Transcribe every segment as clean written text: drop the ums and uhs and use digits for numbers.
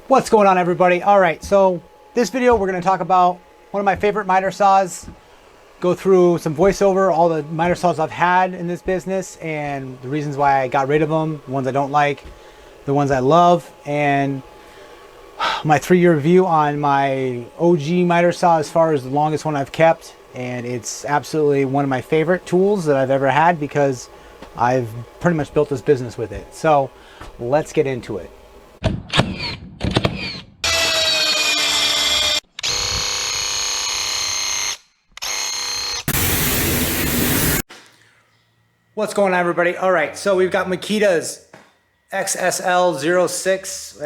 What's going on, everybody? All right, so this video we're going to talk about one of my favorite miter saws, go through some voiceover, all the miter saws I've had in this business and the reasons why I got rid of them, the ones I don't like, the ones I love, and my 3-year review on my OG miter saw as far as the longest one I've kept. And it's absolutely one of my favorite tools that I've ever had because I've pretty much built this business with it. So let's get into it. What's going on, everybody? All right, so we've got Makita's XSL06,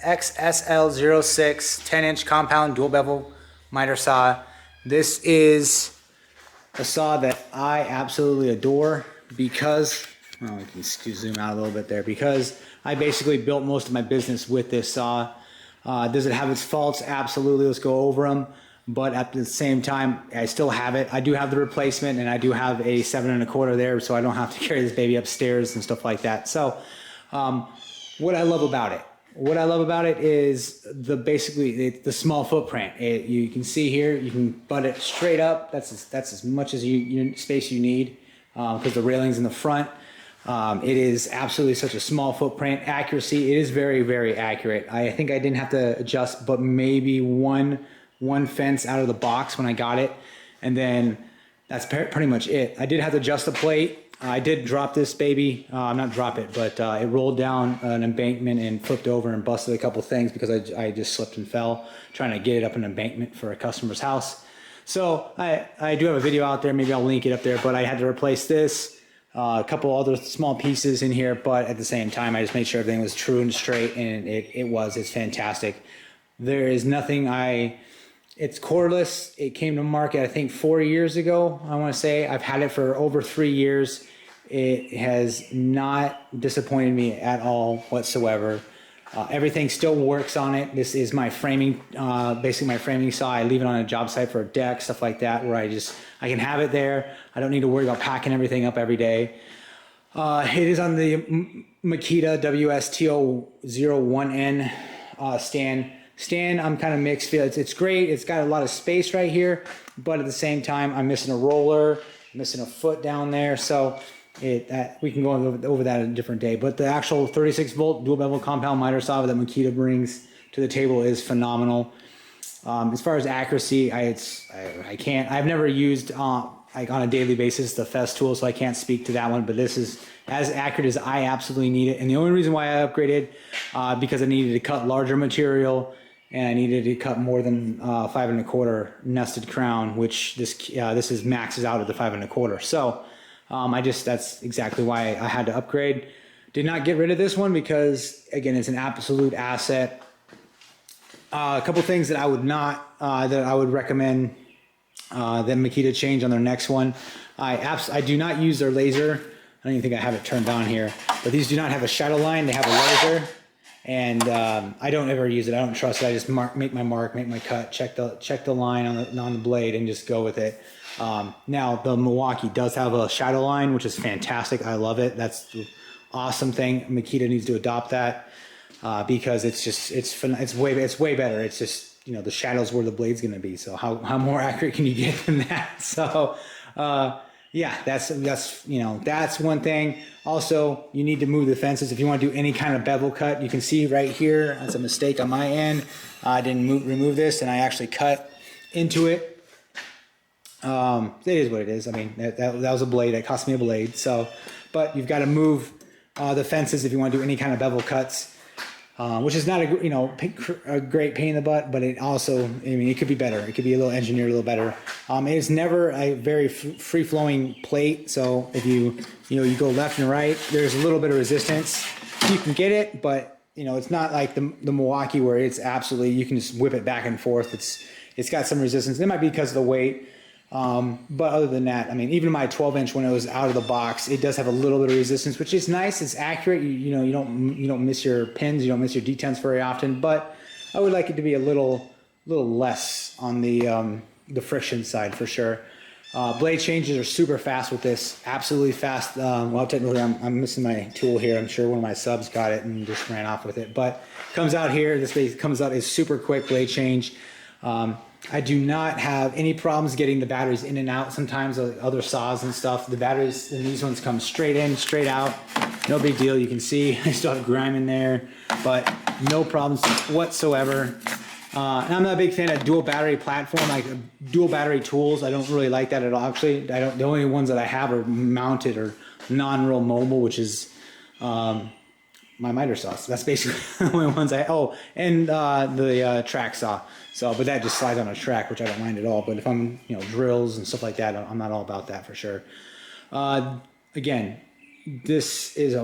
XSL06 10-inch compound dual bevel miter saw. This is a saw that I absolutely adore because, well, we can zoom out a little bit there, because I basically built most of my business with this saw. Does it have its faults? Absolutely. Let's go over them. But at the same time, I still have it. I do have the replacement, and I do have a 7 1/4 there, so I don't have to carry this baby upstairs and stuff like that. So what I love about it, is basically the small footprint. You can see here, you can butt it straight up. That's as much as space you need, because the railing's in the front. It is absolutely such a small footprint. Accuracy, it is very, very accurate. I think I didn't have to adjust but maybe one fence out of the box when I got it, and then that's pretty much it. I did have to adjust the plate. I did drop this baby, not drop it, but it rolled down an embankment and flipped over and busted a couple things because I just slipped and fell trying to get it up an embankment for a customer's house. So I do have a video out there, maybe I'll link it up there, but I had to replace this, a couple other small pieces in here, but at the same time I just made sure everything was true and straight, and it's fantastic. There is nothing It's cordless. It came to market, I think, 4 years ago, I want to say. I've had it for over 3 years. It has not disappointed me at all whatsoever. Everything still works on it. This is my framing, basically my framing saw. I leave it on a job site for a deck, stuff like that, where I can have it there. I don't need to worry about packing everything up every day. It is on the Makita WSTO01N stand. I'm kind of mixed. It's great. It's got a lot of space right here, but at the same time, I'm missing a roller, missing a foot down there. So we can go over that a different day. But the actual 36 volt dual bevel compound miter saw that Makita brings to the table is phenomenal. As far as accuracy, I've never used like on a daily basis the Fest tool, so I can't speak to that one. But this is as accurate as I absolutely need it. And the only reason why I upgraded, because I needed to cut larger material. And I needed to cut more than 5 1/4 nested crown, which this maxes out at the 5 1/4. So that's exactly why I had to upgrade. Did not get rid of this one because, again, it's an absolute asset. A couple things that I would recommend that Makita change on their next one. I do not use their laser. I don't even think I have it turned on here, but these do not have a shadow line. They have a laser. And I don't ever use it. I don't trust it. I just make my cut, check the line on the blade, and just go with it. Now the Milwaukee does have a shadow line, which is fantastic. I love it. That's the awesome thing. Makita needs to adopt that because it's way better. It's just, the shadow's where the blade's going to be. So how more accurate can you get than that? So yeah, that's one thing. Also, you need to move the fences if you want to do any kind of bevel cut. You can see right here, that's a mistake on my end. I didn't remove this, and I actually cut into it. It is what it is. I mean, that was a blade. It cost me a blade. So, but you've got to move the fences if you want to do any kind of bevel cuts. Which is not a great pain in the butt, but it also, it could be better. It could be engineered a little better. It is never a very free-flowing plate, so if you go left and right, there's a little bit of resistance. You can get it, but it's not like the Milwaukee where it's absolutely, you can just whip it back and forth. It's got some resistance. It might be because of the weight. But other than that, even my 12-inch, when it was out of the box, it does have a little bit of resistance, which is nice. It's accurate. You don't miss your pins, you don't miss your detents very often. But I would like it to be a little less on the friction side for sure. Blade changes are super fast with this, absolutely fast. Well, technically I'm missing my tool here. I'm sure one of my subs got it and just ran off with it, but comes out here, this blade comes out, is super quick blade change. I do not have any problems getting the batteries in and out. Sometimes other saws and stuff, the batteries in these ones come straight in, straight out. No big deal. You can see I still have grime in there, but no problems whatsoever. And I'm not a big fan of dual battery platform, like dual battery tools. I don't really like that at all. Actually, the only ones that I have are mounted or non-real mobile, which is my miter saw. So that's basically the only ones and the track saw. So, but that just slides on a track, which I don't mind at all. But if I'm, drills and stuff like that, I'm not all about that for sure. Again, this is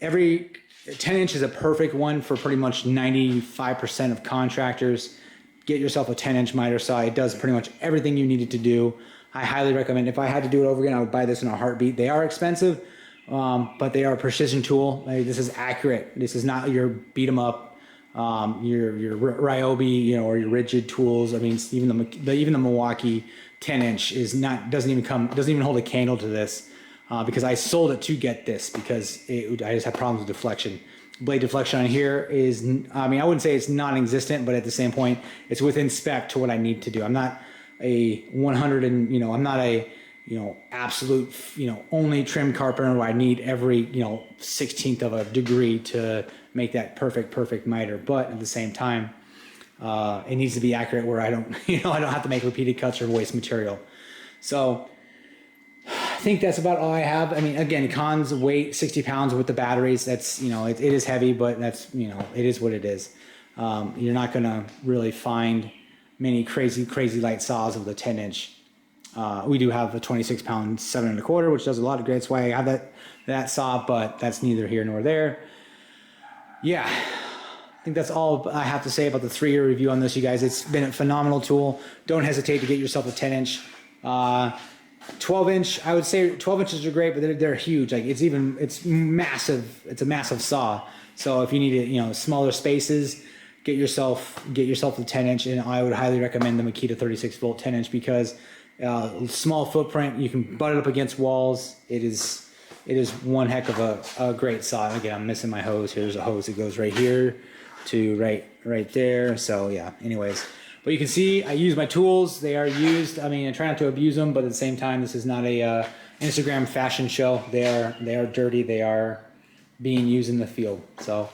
every 10-inch is a perfect one for pretty much 95% of contractors. Get yourself a 10-inch miter saw. It does pretty much everything you need it to do. I highly recommend. If I had to do it over again, I would buy this in a heartbeat. They are expensive, but they are a precision tool. This is accurate. This is not your beat 'em up, your Ryobi, or your rigid tools. I mean, even the Milwaukee 10-inch doesn't even hold a candle to this. Because I sold it to get this because I just had problems with deflection. Blade deflection on here is, I wouldn't say it's non-existent, but at the same point, it's within spec to what I need to do. I'm not a 100 and, I'm not a, absolute, only trim carpenter where I need every, 16th of a degree to make that perfect miter. But at the same time, it needs to be accurate where I don't, I don't have to make repeated cuts or waste material. So, I think that's about all I have. Again, cons, weight, 60 pounds with the batteries. That's, it is heavy, but that's, it is what it is. You're not going to really find many crazy light saws with a 10-inch. We do have a 26-pound 7 1/4, which does a lot of great. That's why I have that saw, but that's neither here nor there. Yeah, I think that's all I have to say about the 3-year review on this, you guys. It's been a phenomenal tool. Don't hesitate to get yourself a 10-inch. 12-inch, I would say 12 inches are great, but they're huge. Like it's massive. It's a massive saw. So if you need it, smaller spaces, get yourself the 10-inch, and I would highly recommend the Makita 36-volt 10-inch because small footprint. You can butt it up against walls. It is one heck of a great saw. Again, I'm missing my hose. Here's a hose that goes right here to right there. So yeah. Anyways. But you can see I use my tools. They are used. I try not to abuse them, but at the same time, this is not a Instagram fashion show. They are dirty. They are being used in the field. So